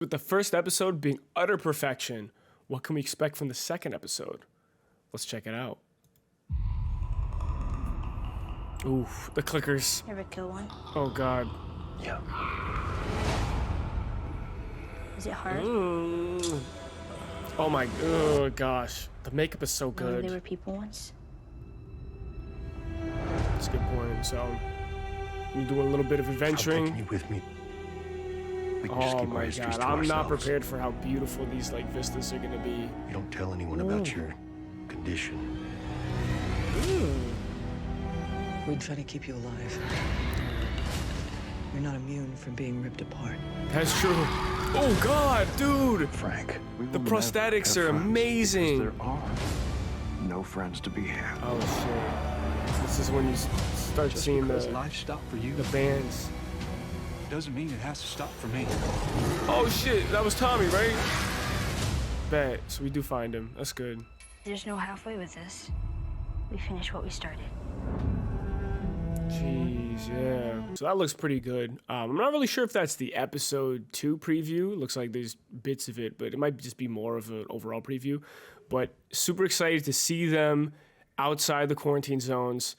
With the first episode being utter perfection, what can we expect from the second episode? Let's check it out. Oof, the clickers. Ever kill one? Oh, God. Yeah. Is it hard? Oh, my, oh, gosh. The makeup is so Knowing good. they were people once? That's a good point. So, I'm doing a little bit of I'm adventuring. taking you with me. We can just Oh, keep our my histories God. to I'm not ourselves. prepared for how beautiful these, like, vistas are going to be. You don't tell anyone about your condition. We'd try to keep you alive. You're not immune from being ripped apart. That's true. Oh, God, dude. Frank, The prosthetics are amazing. There are no friends to be had. Oh, shit. This is when you start Just seeing because the life stopped for you bands. doesn't mean it has to stop for me. Oh, shit. That was Tommy, right? Bet. So we do find him. That's good. There's no halfway with this. We finish what we started. Jeez, yeah. So that looks pretty good. I'm not really sure if that's the episode 2 preview. Looks like there's bits of it, but it might just be more of an overall preview. But super excited to see them outside the quarantine zones,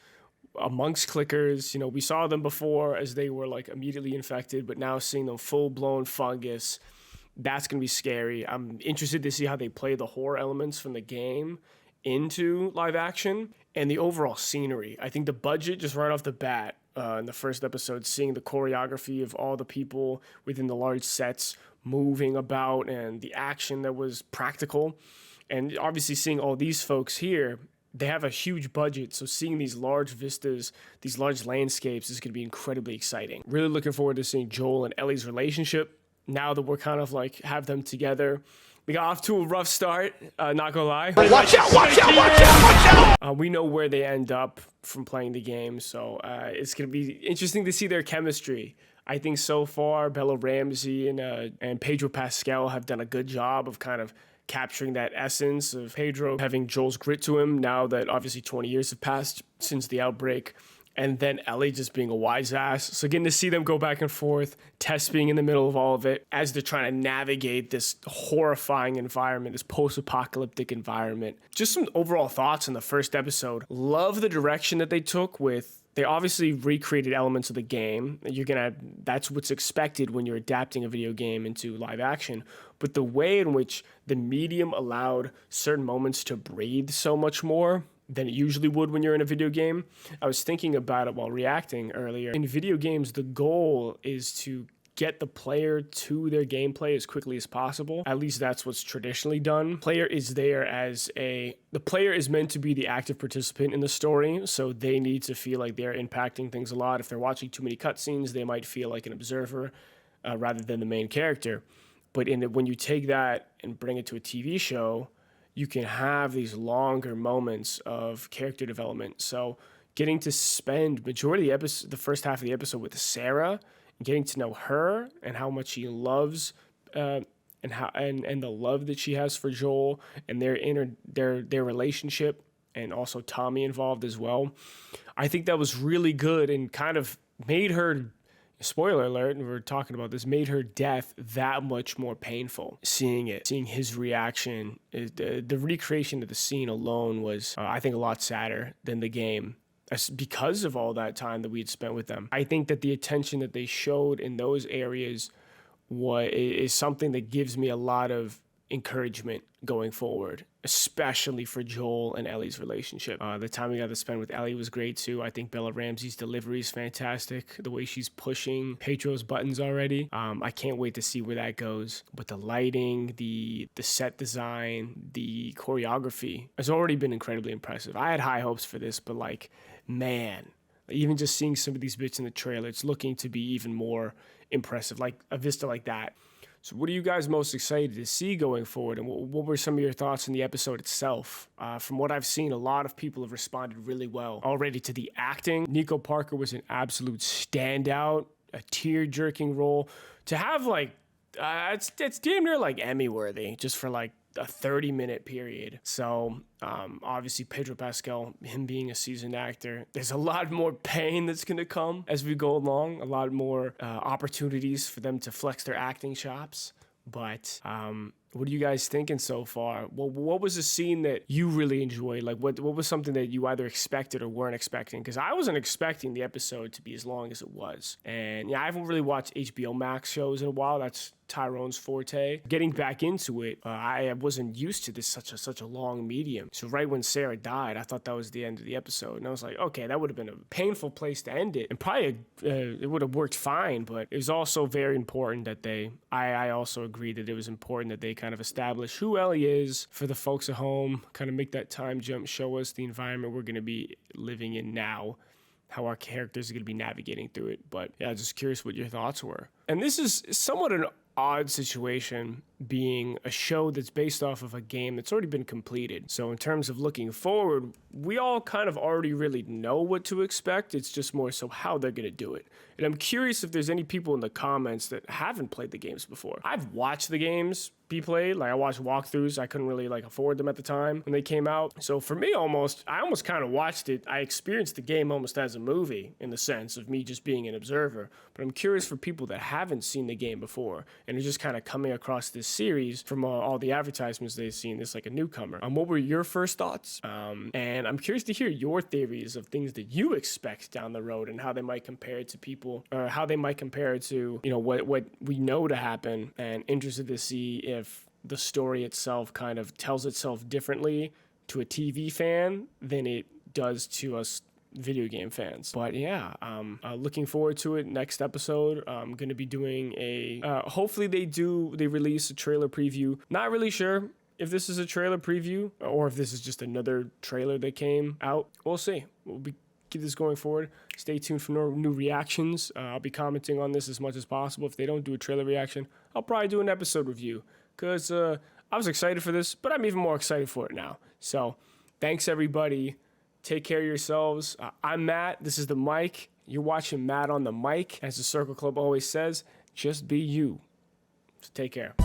amongst clickers. You know, we saw them before as they were like immediately infected, but now seeing them full-blown fungus, that's going to be scary. I'm interested to see how they play the horror elements from the game into live action and the overall scenery. I think the budget, just right off the bat, in the first episode, seeing the choreography of all the people within the large sets moving about and the action that was practical, and obviously seeing all these folks here, they have a huge budget, so seeing these large vistas, these large landscapes is going to be incredibly exciting. Really looking forward to seeing Joel and Ellie's relationship now that we're kind of like have them together. We got off to a rough start, not gonna lie. Watch out! Watch out! Watch out! Watch out! We know where they end up from playing the game, so it's gonna be interesting to see their chemistry. I think so far, Bella Ramsey and Pedro Pascal have done a good job of kind of capturing that essence of Pedro having Joel's grit to him now that obviously 20 years have passed since the outbreak. And then Ellie just being a wise ass. So getting to see them go back and forth, Tess being in the middle of all of it as they're trying to navigate this horrifying environment, this post-apocalyptic environment. Just some overall thoughts on the first episode. Love the direction that they took with, they obviously recreated elements of the game. That's what's expected when you're adapting a video game into live action. But the way in which the medium allowed certain moments to breathe so much more than it usually would when you're in a video game. I was thinking about it while reacting earlier. In video games, the goal is to get the player to their gameplay as quickly as possible. At least that's what's traditionally done. The player is meant to be the active participant in the story, so they need to feel like they're impacting things a lot. If they're watching too many cutscenes, they might feel like an observer rather than the main character. But when you take that and bring it to a TV show, you can have these longer moments of character development. So getting to spend majority of the first half of the episode with Sarah, and getting to know her and how much she loves and the love that she has for Joel and their relationship, and also Tommy involved as well. I think that was really good and kind of made her, spoiler alert, and we're talking about this, made her death that much more painful. Seeing his reaction, the recreation of the scene alone was, I think, a lot sadder than the game because of all that time that we had spent with them. I think that the attention that they showed in those areas is something that gives me a lot of encouragement going forward, especially for Joel and Ellie's relationship. The time we got to spend with Ellie was great too. I think Bella Ramsey's delivery is fantastic. The way she's pushing Pedro's buttons already. I can't wait to see where that goes. But the lighting, the set design, the choreography has already been incredibly impressive. I had high hopes for this, but man, even just seeing some of these bits in the trailer, it's looking to be even more impressive, like a vista like that. So what are you guys most excited to see going forward? And what were some of your thoughts on the episode itself? From what I've seen, a lot of people have responded really well already to the acting. Nico Parker was an absolute standout, a tear-jerking role. To have it's damn near like Emmy-worthy just for a 30-minute period. So obviously Pedro Pascal, him being a seasoned actor, there's a lot more pain that's going to come as we go along, a lot more opportunities for them to flex their acting chops. But what are you guys thinking so far? Well, what was a scene that you really enjoyed? Like, what was something that you either expected or weren't expecting? Because I wasn't expecting the episode to be as long as it was. And yeah, I haven't really watched HBO Max shows in a while. That's Tyrone's forte. Getting back into it, I wasn't used to this such a long medium. So right when Sarah died, I thought that was the end of the episode, and I was like, okay, that would have been a painful place to end it, and probably it would have worked fine. But it was also very important that I also agreed that it was important that they kind of establish who Ellie is for the folks at home, kind of make that time jump, show us the environment we're going to be living in now, how our characters are going to be navigating through it. But yeah, just curious what your thoughts were. And this is somewhat an odd situation, being a show that's based off of a game that's already been completed. So in terms of looking forward, we all kind of already really know what to expect. It's just more so how they're going to do it. And I'm curious if there's any people in the comments that haven't played the games before. I've watched the games be played. Like, I watched walkthroughs. I couldn't really afford them at the time when they came out. So for me, I almost kind of watched it. I experienced the game almost as a movie, in the sense of me just being an observer. But I'm curious for people that haven't seen the game before and are just kind of coming across this series from all the advertisements they've seen, this like a newcomer. What were your first thoughts? And I'm curious to hear your theories of things that you expect down the road and how they might compare to people, or how they might compare to, what we know to happen, and interested to see if the story itself kind of tells itself differently to a TV fan than it does to us video game fans. But yeah, looking forward to it. Next episode, I'm going to be doing hopefully they release a trailer preview. Not really sure if this is a trailer preview or if this is just another trailer that came out. We'll see. Keep this going forward. Stay tuned for new reactions. I'll be commenting on this as much as possible. If they don't do a trailer reaction, I'll probably do an episode review, because I was excited for this, but I'm even more excited for it now. So thanks, everybody. Take care of yourselves. I'm Matt. This is the mic. You're watching Matt on the mic. As the Circle Club always says, just be you. So take care.